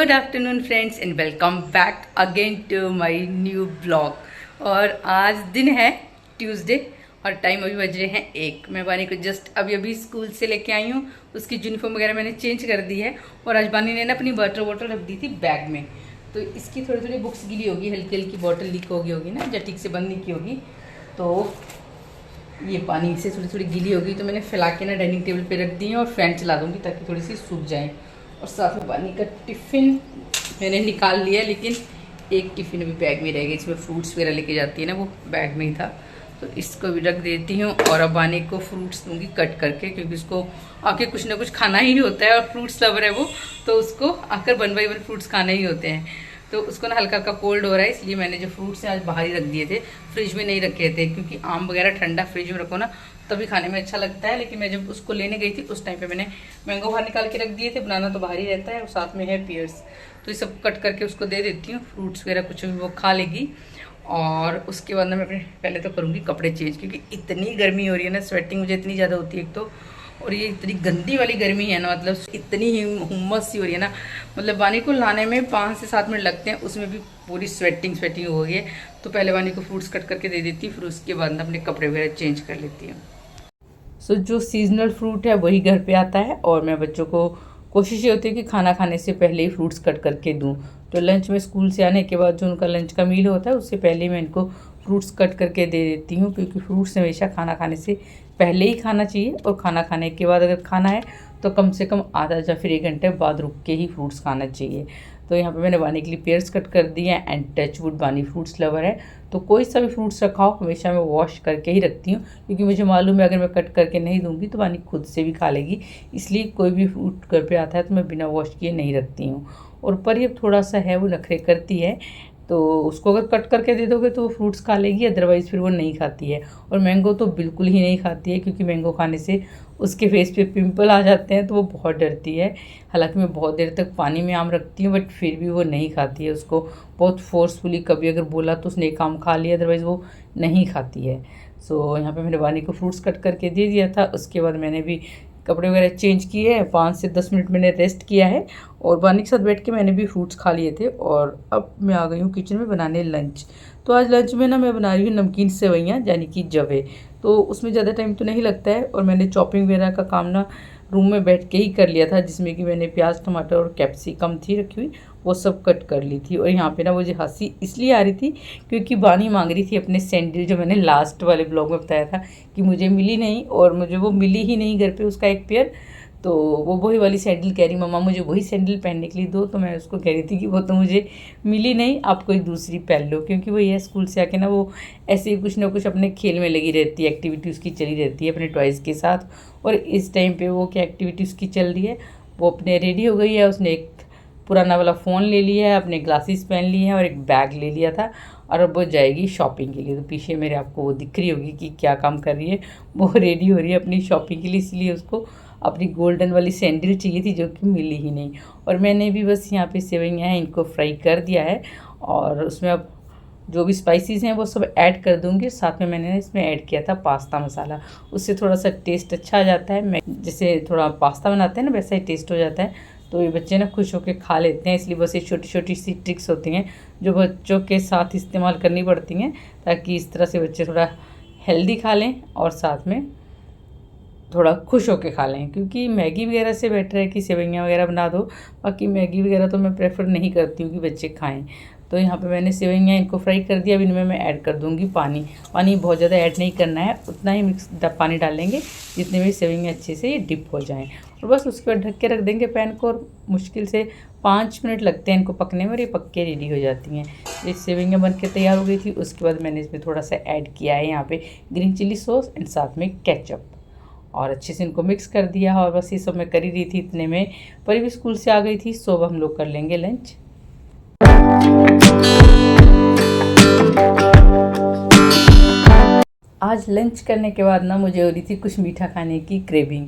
Good afternoon friends and welcome back again to my new blog. और आज दिन है ट्यूसडे और टाइम अभी बज रहे हैं 1। मैं बानी को जस्ट अभी स्कूल से लेके आई हूँ। उसकी यूनिफॉर्म वगैरह मैंने चेंज कर दी है और आज बानी ने ना अपनी वाटर बॉटल रख दी थी बैग में, तो इसकी थोड़ी थोड़ी बुक्स गीली होगी, हल्की हल्की बॉटल लीक होगी ना, जब ठीक से बंद नहीं की होगी तो ये पानी से थोड़ी थोड़ी गीली होगी, तो मैंने फैला के ना डाइनिंग टेबल पे रख दी है और फैन चला दूँगी ताकि थोड़ी सी सूख जाए। और साथ में पानी का टिफ़िन मैंने निकाल लिया, लेकिन एक टिफ़िन अभी बैग में रह गया, इसमें फ्रूट्स वगैरह लेके जाती है ना, वो बैग में ही था, तो इसको भी रख देती हूँ। और अब बानी को फ्रूट्स दूंगी कट करके, क्योंकि उसको आके कुछ ना कुछ खाना ही होता है और फ्रूट्स लवर है वो, तो उसको आकर 1 बाय 1 फ्रूट्स खाने ही होते हैं। तो उसको ना हल्का हल्का कोल्ड हो रहा है, इसलिए मैंने जो फ्रूट्स हैं आज बाहर ही रख दिए थे, फ्रिज में नहीं रखे थे, क्योंकि आम वगैरह ठंडा फ्रिज में रखो ना तभी खाने में अच्छा लगता है। लेकिन मैं जब उसको लेने गई थी उस टाइम पे मैंने मैंगो बाहर निकाल के रख दिए थे, बनाना तो बाहर ही रहता है, और साथ में है पियर्स, तो ये सब कट करके उसको दे देती हूँ। फ्रूट्स वगैरह कुछ भी वो खा लेगी। और उसके बाद मैं अपने पहले तो करूँगी कपड़े चेंज, क्योंकि इतनी गर्मी हो रही है ना, स्वेटिंग मुझे इतनी ज़्यादा होती है एक तो, और ये इतनी गंदी वाली गर्मी है ना, मतलब इतनी ही हुम्मस सी हो रही है ना, मतलब बानी को लाने में 5 से 7 मिनट लगते हैं, उसमें भी पूरी स्वेटिंग हो गई है। तो पहले बानी को फ्रूट्स कट करके दे देती हूँ, फिर उसके बाद अपने कपड़े वगैरह चेंज कर लेती हूँ। सो जो सीजनल फ्रूट है वही घर पे आता है, और मैं बच्चों को कोशिश ये होती है कि खाना खाने से पहले ही फ्रूट्स कट करके दूँ। तो लंच में स्कूल से आने के बाद जो उनका लंच का मील होता है उससे पहले मैं इनको फ्रूट्स कट करके दे देती हूँ, क्योंकि फ्रूट्स हमेशा खाना खाने से पहले ही खाना चाहिए, और खाना खाने के बाद अगर खाना है तो कम से कम आधा या फिर 1 घंटे बाद रुक के ही फ्रूट्स खाना चाहिए। तो यहाँ पे मैंने बानी के लिए पेयर्स कट कर दिए हैं, एंड टचवुड बानी फ्रूट्स लवर है, तो कोई सा भी फ्रूट्स रखा हो हमेशा मैं वॉश करके ही रखती हूँ, क्योंकि मुझे मालूम है अगर मैं कट करके नहीं दूँगी तो बानी खुद से भी खा लेगी, इसलिए कोई भी फ्रूट घर पे आता है तो मैं बिना वॉश किए नहीं रखती हूँ। और पर ये थोड़ा सा है वो नखरे करती है, तो उसको अगर कट करके दे दोगे तो वो फ्रूट्स खा लेगी, अदरवाइज़ फिर वो नहीं खाती है। और मैंगो तो बिल्कुल ही नहीं खाती है, क्योंकि मैंगो खाने से उसके फेस पे पिंपल आ जाते हैं, तो वो बहुत डरती है। हालांकि मैं बहुत देर तक पानी में आम रखती हूँ, बट फिर भी वो नहीं खाती है। उसको बहुत फोर्सफुली कभी अगर बोला तो उसने एक आम खा लिया, अदरवाइज़ वो नहीं खाती है। सो यहाँ पे मैंने बानी को फ्रूट्स कट करके दे दिया था। उसके बाद मैंने भी कपड़े वगैरह चेंज किए हैं, 5 से 10 मिनट मैंने रेस्ट किया है, और बानी के साथ बैठ के मैंने भी फ्रूट्स खा लिए थे। और अब मैं आ गई हूँ किचन में बनाने लंच। तो आज लंच में ना मैं बना रही हूँ नमकीन सेवइयाँ, यानी कि जवे। तो उसमें ज़्यादा टाइम तो नहीं लगता है, और मैंने चॉपिंग वगैरह का काम ना रूम में बैठ के ही कर लिया था, जिसमें कि मैंने प्याज टमाटर और कैप्सिकम थी रखी हुई, वो सब कट कर ली थी। और यहाँ पे ना मुझे हंसी इसलिए आ रही थी क्योंकि बानी मांग रही थी अपने सैंडल, जो मैंने लास्ट वाले ब्लॉग में बताया था कि मुझे मिली नहीं, और मुझे वो मिली ही नहीं घर पे उसका एक पेयर। तो वो वही वाली सैंडल कह रही, मम्मा मुझे वही सैंडल पहनने के लिए दो। तो मैं उसको कह रही थी कि वो तो मुझे मिली नहीं, आप कोई दूसरी पहन लो, क्योंकि वो ये स्कूल से आके ना वो ऐसे ही कुछ ना कुछ अपने खेल में लगी रहती है, एक्टिविटी उसकी चली रहती है अपने टॉयज़ के साथ। और इस टाइम पे वो क्या एक्टिविटी उसकी चल रही है, वो अपने रेडी हो गई है, उसने एक पुराना वाला फ़ोन ले लिया है, अपने ग्लासेस पहन लिए हैं और एक बैग ले लिया था, और अब वो जाएगी शॉपिंग के लिए। तो पीछे मेरे आपको वो दिख रही होगी कि क्या काम कर रही है, वो रेडी हो रही है अपनी शॉपिंग के लिए, इसलिए उसको अपनी गोल्डन वाली सैंडल चाहिए थी, जो कि मिली ही नहीं। और मैंने भी बस यहाँ पे सेवइयाँ हैं इनको फ्राई कर दिया है, और उसमें अब जो भी स्पाइसेस हैं वो सब ऐड कर दूँगी। साथ में मैंने इसमें ऐड किया था पास्ता मसाला, उससे थोड़ा सा टेस्ट अच्छा आ जाता है। मैं जैसे थोड़ा पास्ता बनाते हैं ना वैसा ही टेस्ट हो जाता है, तो ये बच्चे ना खुश होकर खा लेते हैं। इसलिए बस ये छोटी छोटी सी ट्रिक्स होती हैं जो बच्चों के साथ इस्तेमाल करनी पड़ती हैं, ताकि इस तरह से बच्चे थोड़ा हेल्दी खा लें और साथ में थोड़ा खुश होकर खा लें। क्योंकि मैगी वगैरह से बेटर है कि सेवइयाँ वगैरह बना दो, बाकी मैगी वगैरह तो मैं प्रेफर नहीं करती हूँ कि बच्चे खाएं। तो यहाँ पे मैंने सेवइयाँ इनको फ्राई कर दिया। अब इनमें मैं ऐड कर दूँगी पानी। पानी बहुत ज़्यादा ऐड नहीं करना है, उतना ही मिक्स पानी डालेंगे जितने में सेवइयाँ अच्छे से ये डिप हो जाएँ, और बस उसके बाद ढक के रख देंगे पैन को। और मुश्किल से 5 मिनट लगते हैं इनको पकने में, और ये पक के रेडी हो जाती हैं। ये सेवइयाँ बन के तैयार हो गई थी। उसके बाद मैंने इसमें थोड़ा सा ऐड किया है यहाँ पे ग्रीन चिली सॉस एंड साथ में केचप, और अच्छे से इनको मिक्स कर दिया। और बस ये सब मैं कर ही रही थी, इतने में परी भी स्कूल से आ गई थी। सो अब हम लोग कर लेंगे लंच। आज लंच करने के बाद ना मुझे हो रही थी कुछ मीठा खाने की क्रेविंग,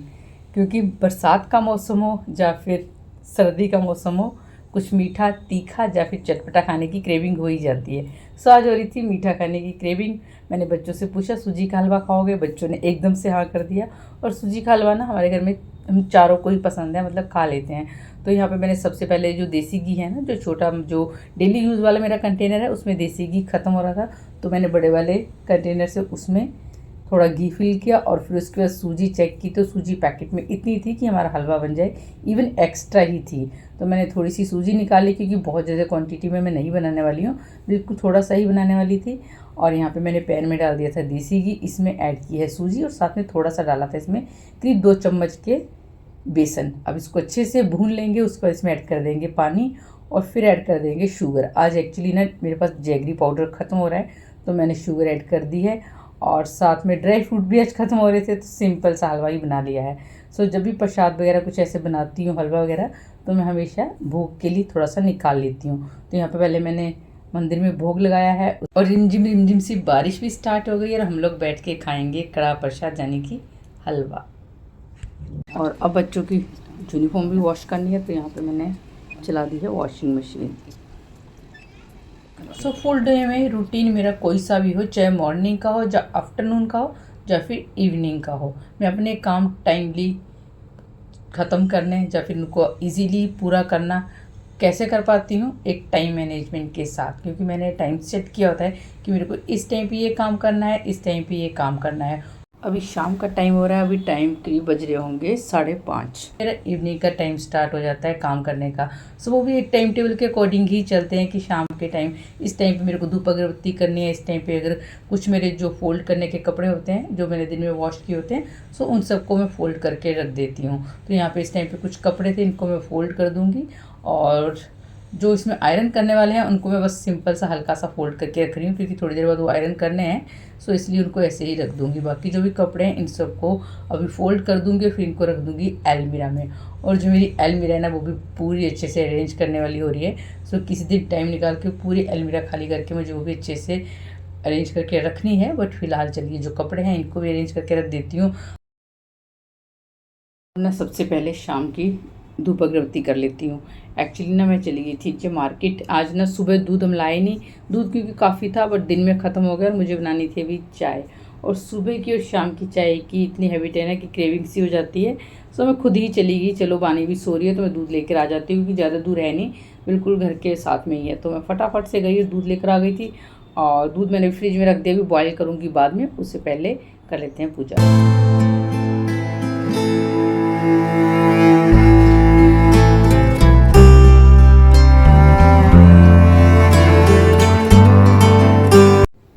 क्योंकि बरसात का मौसम हो या फिर सर्दी का मौसम हो, कुछ मीठा तीखा या फिर चटपटा खाने की क्रेविंग हो ही जाती है। सो आज हो रही थी मीठा खाने की क्रेविंग। मैंने बच्चों से पूछा सूजी का हलवा खाओगे, बच्चों ने एकदम से हाँ कर दिया। और सूजी का हलवा ना हमारे घर में हम चारों को ही पसंद है, मतलब खा लेते हैं। तो यहाँ पे मैंने सबसे पहले जो देसी घी है ना, जो छोटा जो डेली यूज़ वाला मेरा कंटेनर है, उसमें देसी घी ख़त्म हो रहा था, तो मैंने बड़े वाले कंटेनर से उसमें थोड़ा घी फिल किया और फिर उसके बाद सूजी चेक की, तो सूजी पैकेट में इतनी थी कि हमारा हलवा बन जाए, इवन एक्स्ट्रा ही थी। तो मैंने थोड़ी सी सूजी निकाली क्योंकि बहुत ज़्यादा क्वांटिटी में मैं नहीं बनाने वाली हूँ, बिल्कुल थोड़ा सा ही बनाने वाली थी। और यहाँ पे मैंने पैन में डाल दिया था देसी घी, इसमें ऐड की है सूजी और साथ में थोड़ा सा डाला था इसमें करीब 2 चम्मच के बेसन। अब इसको अच्छे से भून लेंगे, उसके बाद इसमें ऐड कर देंगे पानी और फिर ऐड कर देंगे शुगर। आज एक्चुअली ना मेरे पास जैगरी पाउडर ख़त्म हो रहा है, तो मैंने शुगर ऐड कर दी है और साथ में ड्राई फ्रूट भी आज ख़त्म हो रहे थे, तो सिंपल सा हलवा ही बना लिया है। सो जब भी प्रसाद वगैरह कुछ ऐसे बनाती हूँ हलवा वगैरह, तो मैं हमेशा भोग के लिए थोड़ा सा निकाल लेती हूँ। तो यहाँ पे पहले मैंने मंदिर में भोग लगाया है और रिमझिम सी बारिश भी स्टार्ट हो गई और हम लोग बैठ के खाएंगे कड़ा प्रसाद यानी कि हलवा। और अब बच्चों की यूनिफॉर्म भी वॉश करनी है, तो यहाँ पे मैंने चला दी है washing machine. So full day में रूटीन मेरा कोई सा भी हो, चाहे मॉर्निंग का हो, या आफ्टरनून का हो, या फिर इवनिंग का हो, मैं अपने काम टाइमली ख़त्म करने या फिर उनको इजीली पूरा करना कैसे कर पाती हूँ, एक टाइम मैनेजमेंट के साथ। क्योंकि मैंने टाइम सेट किया होता है कि मेरे को इस टाइम पे ये काम करना है, इस टाइम पे ये काम करना है। अभी शाम का टाइम हो रहा है, अभी टाइम करीब बज रहे होंगे 5:30। मेरा इवनिंग का टाइम स्टार्ट हो जाता है काम करने का। सो वो भी एक टाइम टेबल के अकॉर्डिंग ही चलते हैं कि शाम के टाइम इस टाइम पे मेरे को धूप अगरबत्ती करनी है, इस टाइम पे अगर कुछ मेरे जो फोल्ड करने के कपड़े होते हैं जो मैंने दिन में वॉश किए होते हैं, सो उन सबको मैं फ़ोल्ड करके रख देती हूँ। तो यहाँ पर इस टाइम पर कुछ कपड़े थे, इनको मैं फ़ोल्ड कर दूँगी और जो इसमें आयरन करने वाले हैं उनको मैं बस सिंपल सा हल्का सा फोल्ड करके रख रही हूँ, क्योंकि थोड़ी देर बाद वो आयरन करने हैं, सो इसलिए उनको ऐसे ही रख दूँगी। बाकी जो भी कपड़े हैं इन सबको अभी फ़ोल्ड कर दूँगी और फिर इनको रख दूँगी अलमीरा में। और जो मेरी अलमीरा है ना, वो भी पूरी अच्छे से अरेंज करने वाली हो रही है। सो किसी दिन टाइम निकाल के पूरी अलमीरा खाली करके मुझे वो भी अच्छे से अरेंज करके रखनी है। बट फिलहाल चलिए जो कपड़े हैं इनको भी अरेंज करके रख देती हूँ ना। सबसे पहले शाम की धूप अगरबत्ती कर लेती हूँ। एक्चुअली ना मैं चली गई थी मार्केट आज ना, सुबह दूध हम लाए नहीं, दूध क्योंकि काफ़ी था बट दिन में ख़त्म हो गया और मुझे बनानी थी अभी चाय। और सुबह की और शाम की चाय की इतनी हैबिट है ना कि क्रेविंग सी हो जाती है। सो मैं खुद ही चली गई, चलो बानी भी सो रही है तो मैं दूध लेकर आ जाती हूँ, क्योंकि ज़्यादा दूर है नहीं, बिल्कुल घर के साथ में ही है। तो मैं फटाफट से गई और दूध लेकर आ गई थी। और दूध मैंने फ्रिज में रख दिया, अभी बॉयल करूँगी बाद में, उससे पहले कर लेते हैं पूजा।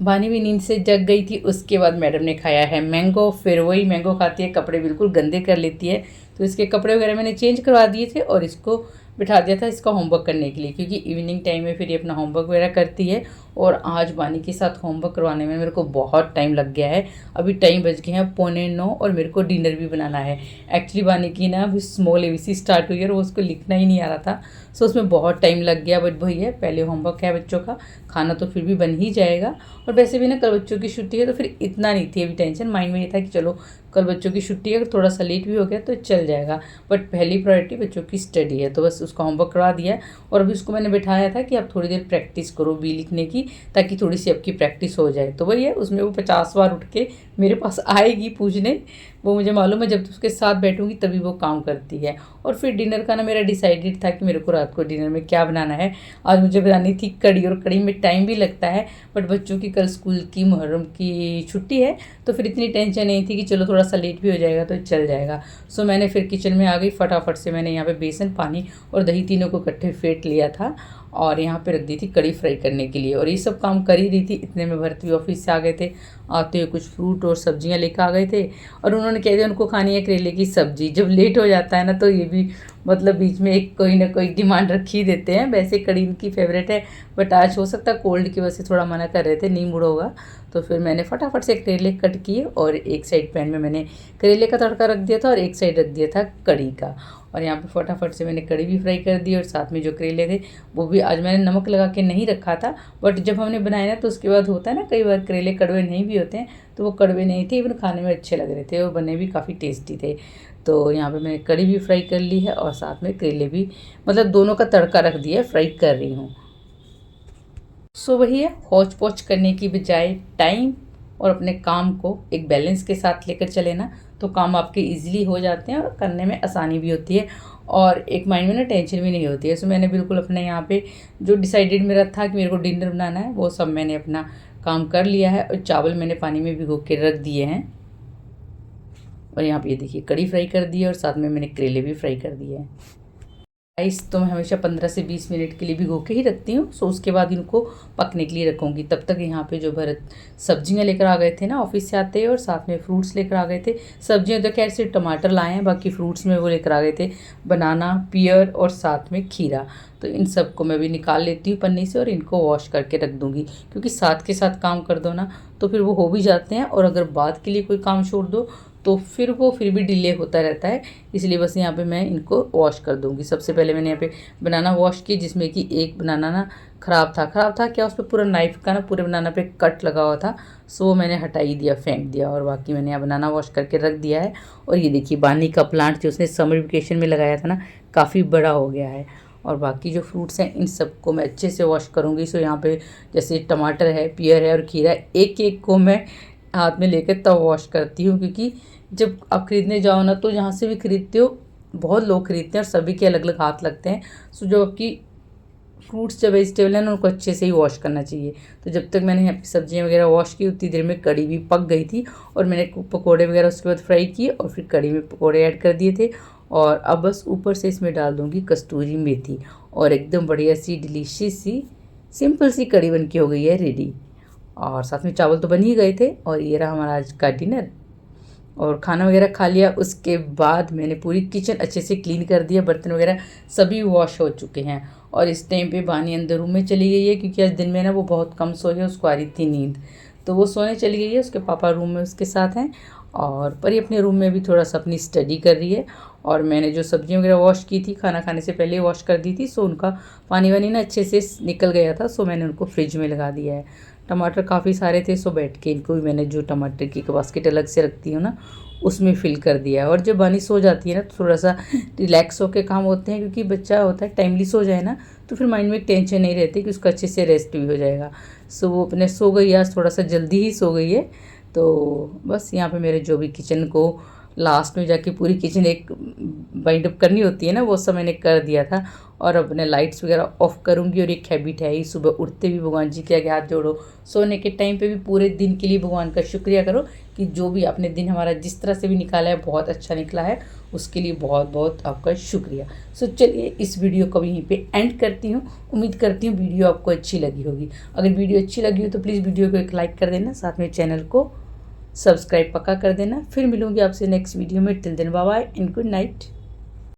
बानी भी नींद से जग गई थी। उसके बाद मैडम ने खाया है मैंगो, फिर वही मैंगो खाती है, कपड़े बिल्कुल गंदे कर लेती है, तो इसके कपड़े वगैरह मैंने चेंज करवा दिए थे और इसको बिठा दिया था इसका होमवर्क करने के लिए, क्योंकि इवनिंग टाइम में फिर ये अपना होमवर्क वगैरह करती है। और आज बानी के साथ होमवर्क करवाने में मेरे को बहुत टाइम लग गया है। अभी टाइम बज गए हैं 8:45 और मेरे को डिनर भी बनाना है। एक्चुअली बानी की ना अभी स्मॉल ABC स्टार्ट हुई है और वो उसको लिखना ही नहीं आ रहा था, सो उसमें बहुत टाइम लग गया। बट वही है, पहले होमवर्क है बच्चों का, खाना तो फिर भी बन ही जाएगा। और वैसे भी ना कल बच्चों की छुट्टी है, तो फिर इतना नहीं थी अभी टेंशन। माइंड में ये था कि चलो कल बच्चों की छुट्टी है, अगर थोड़ा सा लेट भी हो गया तो चल जाएगा, बट पहली प्रायोरिटी बच्चों की स्टडी है। तो बस उसका होमवर्क करवा दिया और अभी उसको मैंने बिठाया था कि आप थोड़ी देर प्रैक्टिस करो बी लिखने की, ताकि थोड़ी सी आपकी प्रैक्टिस हो जाए। तो वही है, उसमें वो 50 बार उठ के मेरे पास आएगी पूछने, वो मुझे मालूम है, जब उसके साथ बैठूंगी तभी वो काम करती है। और फिर डिनर का ना मेरा डिसाइडेड था कि मेरे को रात को डिनर में क्या बनाना है। आज मुझे बनानी थी कड़ी, और कड़ी में टाइम भी लगता है, बट बच्चों की कल स्कूल की मुहर्रम की छुट्टी है, तो फिर इतनी टेंशन नहीं थी कि चलो थोड़ा सा लेट भी हो जाएगा तो चल जाएगा। सो मैंने फिर किचन में आ गई, फटाफट से मैंने यहाँ पे बेसन, पानी और दही तीनों को इकट्ठे फेंट लिया था और यहाँ पे रख दी थी कड़ी फ्राई करने के लिए। और ये सब काम कर ही रही थी, इतने में भरत भी ऑफिस से आ गए थे। आते हुए कुछ फ्रूट और सब्जियाँ लेकर आ गए थे और उन्होंने कह दिया उनको खानी है करेले की सब्जी। जब लेट हो जाता है ना, तो ये भी मतलब बीच में एक कोई ना कोई डिमांड रख ही देते हैं। वैसे कड़ी इनकी फेवरेट है, बट आज हो सकता है कोल्ड की वजह से थोड़ा मना कर रहे थे, नहीं मूड होगा। तो फिर मैंने फटाफट से करेले कट किए और एक साइड पैन में मैंने करेले का तड़का रख दिया था और एक साइड रख दिया था कड़ी का। और यहाँ पे फटाफट से मैंने कड़ी भी फ्राई कर दी और साथ में जो करेले थे वो भी आज मैंने नमक लगा के नहीं रखा था, बट जब हमने बनाया ना तो उसके बाद होता है ना, कई बार करेले कड़वे नहीं भी होते हैं, तो वो कड़वे नहीं थे, इवन खाने में अच्छे लग रहे थे और बने भी काफ़ी टेस्टी थे। तो यहाँ पे मैंने कड़ी भी फ्राई कर ली है और साथ में करेले भी, मतलब दोनों का तड़का रख दिया है, फ्राई कर रही हूँ। सो वही है, हौच पौच करने की बजाय टाइम और अपने काम को एक बैलेंस के साथ लेकर चले ना, तो काम आपके इजीली हो जाते हैं और करने में आसानी भी होती है और एक माइंड में ना टेंशन भी नहीं होती है। सो मैंने बिल्कुल अपने यहाँ पे जो डिसाइडेड मेरा था कि मेरे को डिनर बनाना है, वो सब मैंने अपना काम कर लिया है और चावल मैंने पानी में भिगो के रख दिए हैं। और यहाँ पे ये देखिए कड़ी फ्राई कर दी है और साथ में मैंने करेले भी फ्राई कर दिए हैं। राइस तो मैं हमेशा 15 से 20 मिनट के लिए भिगो के ही रखती हूँ। सो उसके बाद इनको पकने के लिए रखूँगी। तब तक यहाँ पे जो भरत सब्जियाँ लेकर आ गए थे ना ऑफिस से आते, और साथ में फ्रूट्स लेकर आ गए थे। सब्जियाँ तो खैर सिर्फ टमाटर लाए हैं, बाकी फ्रूट्स में वो लेकर आ गए थे बनाना, पियर और साथ में खीरा। तो इन सबको मैं भी निकाल लेती हूँ पन्नी से और इनको वॉश करके रख दूँगी, क्योंकि साथ के साथ काम कर दो ना तो फिर वो हो भी जाते हैं, और अगर बाद के लिए कोई काम छोड़ दो तो फिर वो फिर भी डिले होता रहता है। इसलिए बस यहाँ पे मैं इनको वॉश कर दूँगी। सबसे पहले मैंने यहाँ पे बनाना वॉश की, जिसमें कि एक बनाना ना ख़राब था क्या, उस पर पूरा नाइफ़ का ना पूरे बनाना पे कट लगा हुआ था। सो वो मैंने हटा ही दिया, फेंक दिया, और बाकी मैंने यहाँ बनाना वॉश करके रख दिया है। और ये देखिए बानी का प्लांट जो उसने समर वेकेशन में लगाया था ना, काफ़ी बड़ा हो गया है। और बाकी जो फ्रूट्स हैं इन सबको मैं अच्छे से वॉश करूँगी। सो यहाँ पे जैसे टमाटर है, पियर है और खीरा है, एक एक को मैं हाथ में लेकर तब वॉश करती हूँ, क्योंकि जब आप ख़रीदने जाओ ना तो जहाँ से भी ख़रीदते हो बहुत लोग ख़रीदते हैं और सभी के अलग अलग हाथ लगते हैं। सो जो आपकी फ्रूट्स या वेजिटेबल है ना उनको अच्छे से ही वॉश करना चाहिए। तो जब तक मैंने यहाँ पे सब्जियाँ वगैरह वॉश की उतनी देर में कड़ी भी पक गई थी, और मैंने पकौड़े वगैरह उसके बाद फ्राई किए और फिर कड़ी में पकौड़े ऐड कर दिए थे। और अब बस ऊपर से इसमें डाल दूँगी कस्तूरी मेथी, और एकदम बढ़िया सी डिलीशियस सी सिंपल सी कड़ी बन के हो गई है रेडी। और साथ में चावल तो बन ही गए थे। और ये रहा हमारा आज का डिनर, और खाना वगैरह खा लिया। उसके बाद मैंने पूरी किचन अच्छे से क्लीन कर दिया, बर्तन वगैरह सभी वॉश हो चुके हैं। और इस टाइम पे बानी अंदर रूम में चली गई है, क्योंकि आज दिन में ना वो बहुत कम सोई है, उसको आ रही थी नींद, तो वो सोने चली गई है। उसके पापा रूम में उसके साथ हैं, और परी अपने रूम में भी थोड़ा सा अपनी स्टडी कर रही है। और मैंने जो सब्जियां वगैरह वॉश की थी खाना खाने से पहले वॉश कर दी थी, सो उनका पानी वानी ना अच्छे से निकल गया था। सो मैंने उनको फ्रिज में लगा दिया है। टमाटर काफ़ी सारे थे, सो बैठ के इनको भी मैंने जो टमाटर की बास्केट अलग से रखती हूँ ना उसमें फिल कर दिया है। और जब बानी सो जाती है ना तो थोड़ा सा रिलैक्स होकर काम होते हैं, क्योंकि बच्चा होता है टाइमली सो जाए ना तो फिर माइंड में टेंशन नहीं रहती कि उसका अच्छे से रेस्ट भी हो जाएगा। सो वो अपने सो गई, आज थोड़ा सा जल्दी ही सो गई है। तो बस यहाँ पे मेरे जो भी किचन को लास्ट में जाके पूरी किचन एक बाइंड अप करनी होती है ना, वो सब मैंने कर दिया था। और अपने लाइट्स वगैरह ऑफ करूँगी। और एक हैबिट है ही, सुबह उठते भी भगवान जी के आगे हाथ जोड़ो, सोने के टाइम पे भी पूरे दिन के लिए भगवान का शुक्रिया करो कि जो भी आपने दिन हमारा जिस तरह से भी निकाला है बहुत अच्छा निकला है, उसके लिए बहुत बहुत आपका शुक्रिया। सो चलिए इस वीडियो को यहीं पे एंड करती हूँ। उम्मीद करती हूँ वीडियो आपको अच्छी लगी होगी। अगर वीडियो अच्छी लगी हो तो प्लीज़ वीडियो को एक लाइक कर देना, साथ में चैनल को सब्सक्राइब पक्का कर देना। फिर मिलूंगी आपसे नेक्स्ट वीडियो में। Till then bye bye and good night.